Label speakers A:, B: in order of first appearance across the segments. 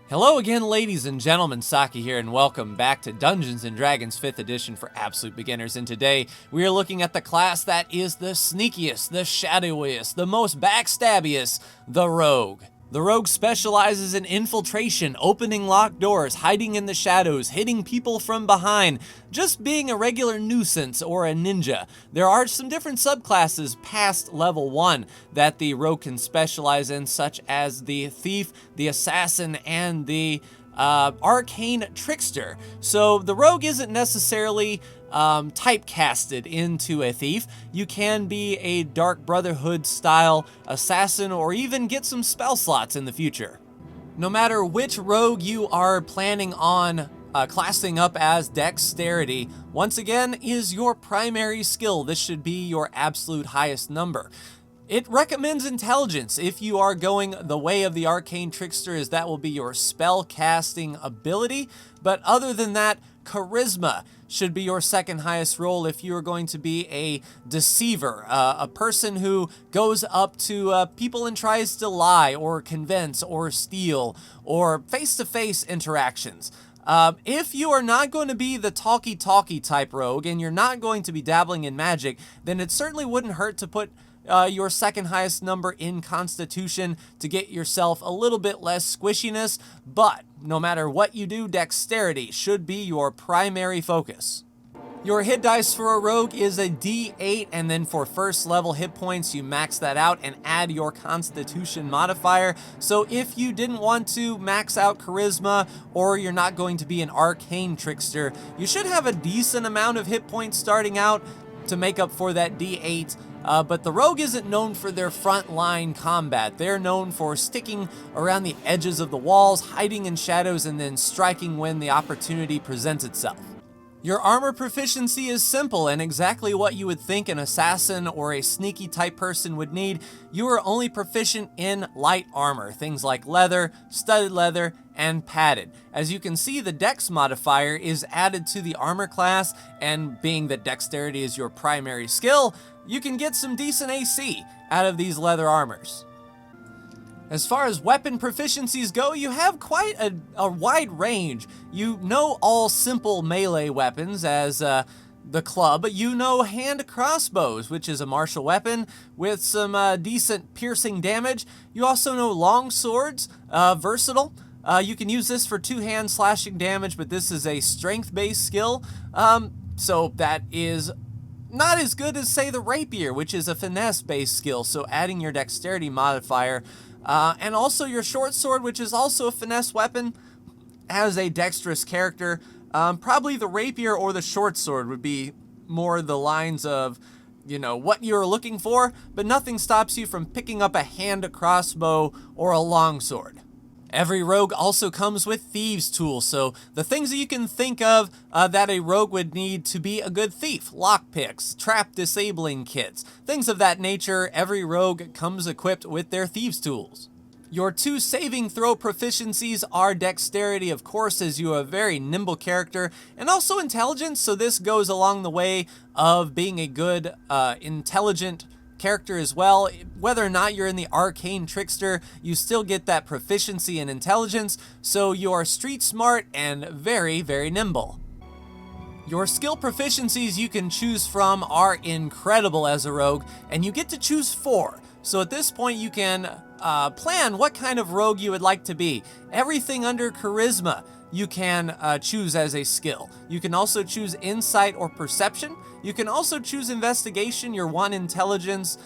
A: Hello again, ladies and gentlemen, Saki here, and welcome back to Dungeons & Dragons 5th edition for absolute beginners. And today, we are looking at the class that is the sneakiest, the shadowiest, the most backstabbiest, the Rogue. The Rogue specializes in infiltration, opening locked doors, hiding in the shadows, hitting people from behind, just being a regular nuisance or a ninja. There are some different subclasses past level 1 that the Rogue can specialize in, such as the Thief, the Assassin, and the Arcane Trickster. So the Rogue isn't necessarily typecasted into a thief. You can be a Dark Brotherhood style assassin or even get some spell slots in the future. No matter which rogue you are planning on classing up as, dexterity, once again, is your primary skill. This should be your absolute highest number. It recommends intelligence if you are going the way of the Arcane Trickster, as that will be your spell casting ability. But other than that, charisma should be your second highest role if you are going to be a deceiver, a person who goes up to people and tries to lie or convince or steal, or face-to-face interactions. If you are not going to be the talky-talky type rogue and you're not going to be dabbling in magic, then it certainly wouldn't hurt to put your second highest number in Constitution to get yourself a little bit less squishiness. But no matter what you do, dexterity should be your primary focus. Your hit dice for a rogue is a D8, and then for first level hit points, you max that out and add your Constitution modifier. So if you didn't want to max out charisma, or you're not going to be an Arcane Trickster, you should have a decent amount of hit points starting out to make up for that D8. But the Rogue isn't known for their frontline combat. They're known for sticking around the edges of the walls, hiding in shadows, and then striking when the opportunity presents itself. Your armor proficiency is simple and exactly what you would think an assassin or a sneaky type person would need. You are only proficient in light armor, things like leather, studded leather, and padded. As you can see, the dex modifier is added to the armor class, and being that dexterity is your primary skill, you can get some decent AC out of these leather armors. As far as weapon proficiencies go, you have quite a wide range. You know all simple melee weapons as the club. You know hand crossbows, which is a martial weapon with some decent piercing damage. You also know long swords, versatile. You can use this for two-hand slashing damage, but this is a strength-based skill. So that is not as good as, say, the rapier, which is a finesse-based skill, so adding your dexterity modifier. And also your short sword, which is also a finesse weapon, has a dexterous character. Probably the rapier or the short sword would be more the lines of, you know, what you're looking for, but nothing stops you from picking up a hand crossbow or a long sword. Every rogue also comes with thieves' tools, so the things that you can think of that a rogue would need to be a good thief: lockpicks, trap disabling kits, things of that nature. Every rogue comes equipped with their thieves' tools. Your two saving throw proficiencies are dexterity, of course, as you are a very nimble character, and also intelligence, so this goes along the way of being a good, intelligent character as well. Whether or not you're in the Arcane Trickster, you still get that proficiency in intelligence, so you are street smart and very, very nimble. Your skill proficiencies you can choose from are incredible as a rogue, and you get to choose 4. So at this point you can plan what kind of rogue you would like to be. Everything under charisma you can choose as a skill. You can also choose insight or perception. You can also choose investigation, your one intelligence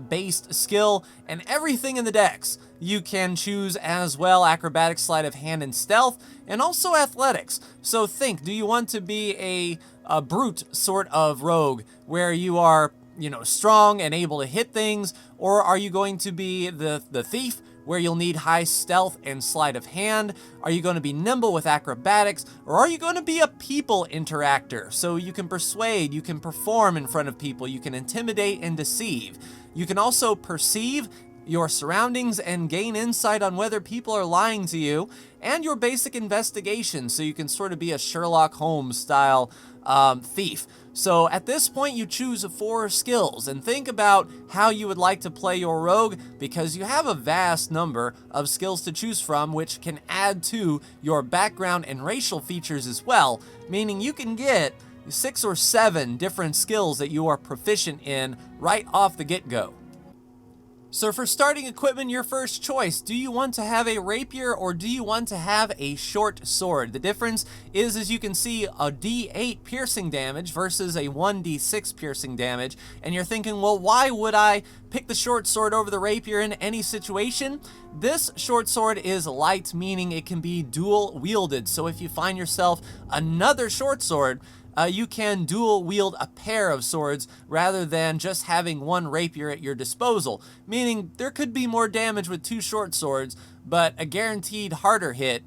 A: based skill, and everything in the dex you can choose as well: acrobatics, sleight of hand, and stealth, and also athletics. So think, do you want to be a brute sort of rogue where you are, you know, strong and able to hit things, or are you going to be the thief, where you'll need high stealth and sleight of hand? Are you going to be nimble with acrobatics, or are you going to be a people interactor, so you can persuade, you can perform in front of people, you can intimidate and deceive? You can also perceive your surroundings and gain insight on whether people are lying to you, and your basic investigation, so you can sort of be a Sherlock Holmes style thief. So at this point, you choose 4 skills and think about how you would like to play your rogue, because you have a vast number of skills to choose from, which can add to your background and racial features as well, meaning you can get 6 or 7 different skills that you are proficient in right off the get-go. So for starting equipment, your first choice, do you want to have a rapier or do you want to have a short sword? The difference is, as you can see, a D8 piercing damage versus a 1d6 piercing damage, and you're thinking, well, why would I pick the short sword over the rapier in any situation? This short sword is light, meaning it can be dual wielded, so if you find yourself another short sword, you can dual wield a pair of swords rather than just having one rapier at your disposal, meaning there could be more damage with 2 short swords, but a guaranteed harder hit,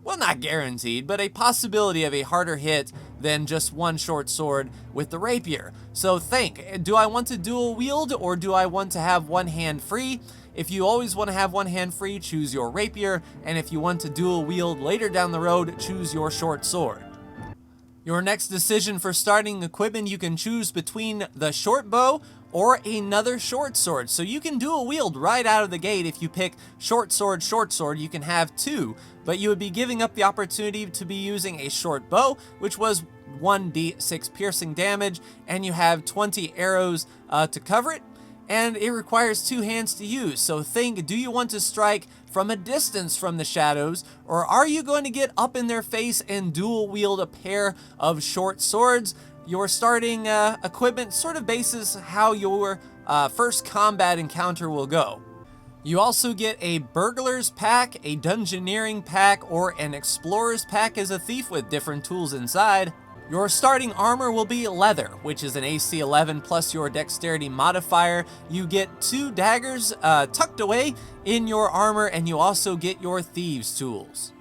A: well, not guaranteed, but a possibility of a harder hit than just 1 short sword with the rapier. So think, do I want to dual wield or do I want to have one hand free? If you always want to have one hand free, choose your rapier, and if you want to dual wield later down the road, choose your short sword. Your next decision for starting equipment, you can choose between the short bow or another short sword. So you can dual wield right out of the gate. If you pick short sword, you can have 2, but you would be giving up the opportunity to be using a short bow, which was 1d6 piercing damage, and you have 20 arrows to cover it, and it requires 2 hands to use. So think, do you want to strike from a distance from the shadows, or are you going to get up in their face and dual wield a pair of short swords? Your starting equipment sort of bases how your first combat encounter will go. You also get a burglar's pack, a dungeoneering pack, or an explorer's pack as a thief with different tools inside. Your starting armor will be leather, which is an AC 11 plus your dexterity modifier. You get 2 daggers tucked away in your armor, and you also get your thieves' tools.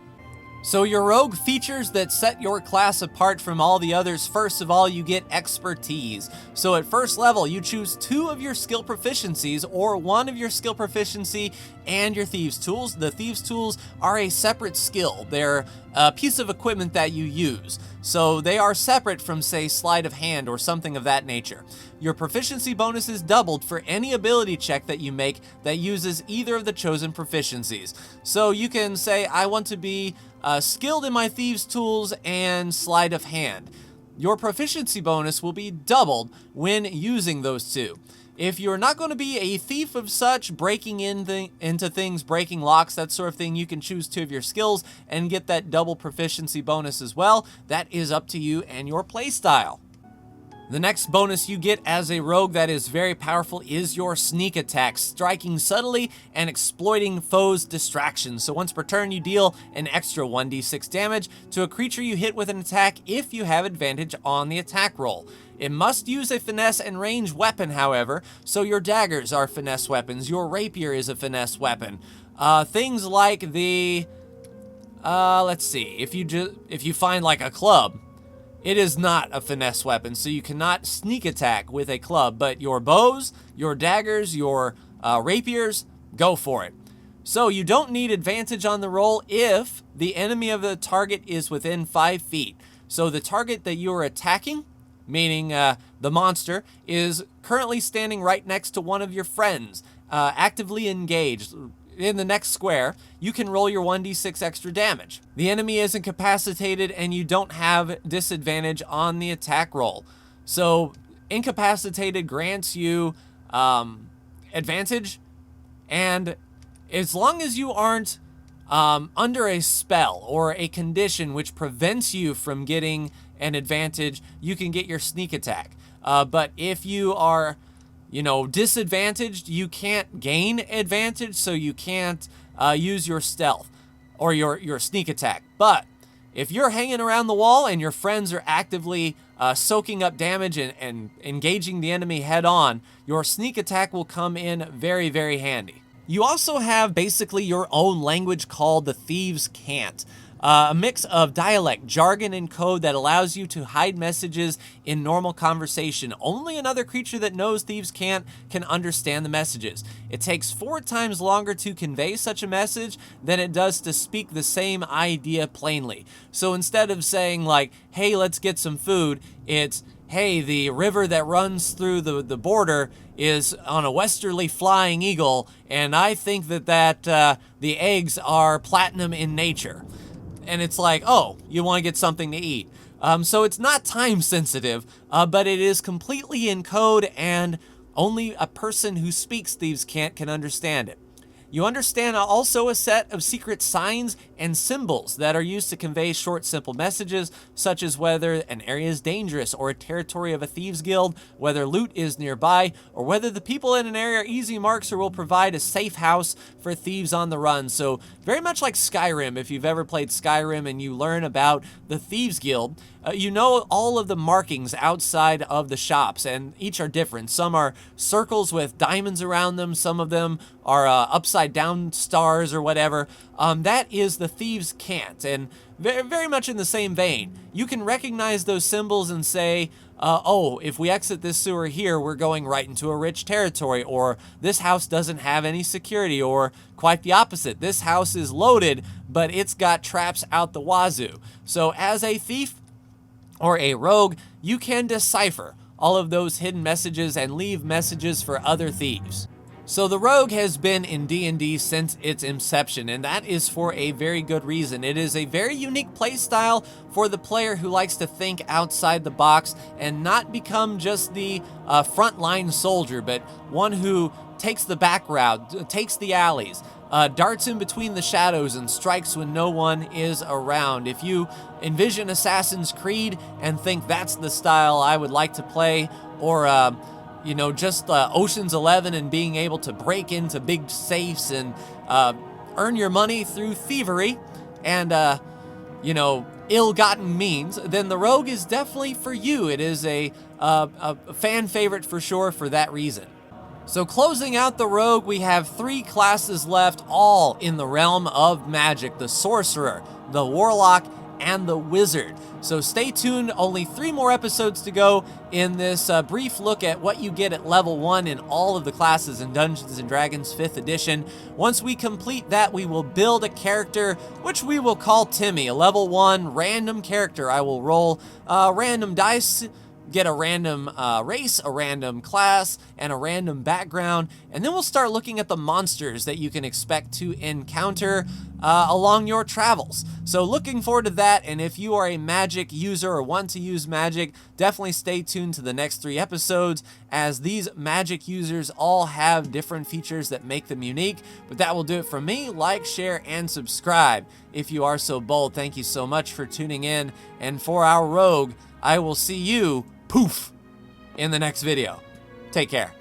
A: So your rogue features that set your class apart from all the others, first of all, you get expertise. So at first level, you choose 2 of your skill proficiencies or 1 of your skill proficiency and your thieves tools. The thieves tools are a separate skill. They're a piece of equipment that you use. So they are separate from, say, sleight of hand or something of that nature. Your proficiency bonus is doubled for any ability check that you make that uses either of the chosen proficiencies. So you can say, I want to be skilled in my thieves tools and sleight of hand. Your proficiency bonus will be doubled when using those 2. If you're not going to be a thief of such, breaking into things, breaking locks, that sort of thing, you can choose 2 of your skills and get that double proficiency bonus as well. That is up to you and your playstyle. The next bonus you get as a rogue that is very powerful is your sneak attack, striking subtly and exploiting foes' distractions. So once per turn, you deal an extra 1d6 damage to a creature you hit with an attack if you have advantage on the attack roll. It must use a finesse and range weapon, however, so your daggers are finesse weapons, your rapier is a finesse weapon. Things like the, let's see, if you find like a club, it is not a finesse weapon, so you cannot sneak attack with a club, but your bows, your daggers, your rapiers, go for it. So you don't need advantage on the roll if the enemy of the target is within 5 feet. So the target that you are attacking, meaning the monster, is currently standing right next to one of your friends, actively engaged. In the next square, you can roll your 1d6 extra damage. The enemy is incapacitated and you don't have disadvantage on the attack roll. So incapacitated grants you advantage, and as long as you aren't under a spell or a condition which prevents you from getting an advantage, you can get your sneak attack. But if you are disadvantaged, you can't gain advantage, so you can't use your stealth or your sneak attack. But if you're hanging around the wall and your friends are actively soaking up damage and engaging the enemy head on, your sneak attack will come in very, very handy. You also have basically your own language called the Thieves' Cant. A mix of dialect, jargon, and code that allows you to hide messages in normal conversation. Only another creature that knows Thieves' Cant can understand the messages. It takes 4 times longer to convey such a message than it does to speak the same idea plainly. So instead of saying like, hey, let's get some food, it's, hey, the river that runs through the border is on a westerly flying eagle, and I think that the eggs are platinum in nature. And it's like, oh, you want to get something to eat. So it's not time sensitive, but it is completely in code, and only a person who speaks Thieves' Cant can understand it. You understand also a set of secret signs and symbols that are used to convey short, simple messages, such as whether an area is dangerous or a territory of a thieves guild, whether loot is nearby, or whether the people in an area are easy marks or will provide a safe house for thieves on the run. So very much like Skyrim, if you've ever played Skyrim and you learn about the thieves guild, you know all of the markings outside of the shops, and each are different. Some are circles with diamonds around them. Some of them are upside down stars or whatever. That is the Thieves' Cant, and very much in the same vein. You can recognize those symbols and say, oh, if we exit this sewer here, we're going right into a rich territory, or this house doesn't have any security, or quite the opposite. This house is loaded, but it's got traps out the wazoo. So as a thief or a rogue, you can decipher all of those hidden messages and leave messages for other thieves. So the rogue has been in D&D since its inception, and that is for a very good reason. It is a very unique playstyle for the player who likes to think outside the box and not become just the frontline soldier, but one who takes the back route, takes the alleys, darts in between the shadows, and strikes when no one is around. If you envision Assassin's Creed and think that's the style I would like to play, or you know, just Ocean's 11 and being able to break into big safes and earn your money through thievery and, you know, ill-gotten means, then the Rogue is definitely for you. It is a fan favorite for sure for that reason. So closing out the Rogue, we have 3 classes left, all in the realm of magic: the Sorcerer, the Warlock, and the Wizard. So stay tuned, only 3 more episodes to go in this brief look at what you get at level 1 in all of the classes in Dungeons & Dragons 5th edition. Once we complete that, we will build a character, which we will call Timmy, a level 1 random character. I will roll random dice, get a random race, a random class, and a random background, and then we'll start looking at the monsters that you can expect to encounter along your travels. So looking forward to that, and if you are a magic user or want to use magic, definitely stay tuned to the next 3 episodes, as these magic users all have different features that make them unique. But that will do it from me. Like, share, and subscribe if you are so bold. Thank you so much for tuning in, and for our Rogue, I will see you, poof, in the next video. Take care.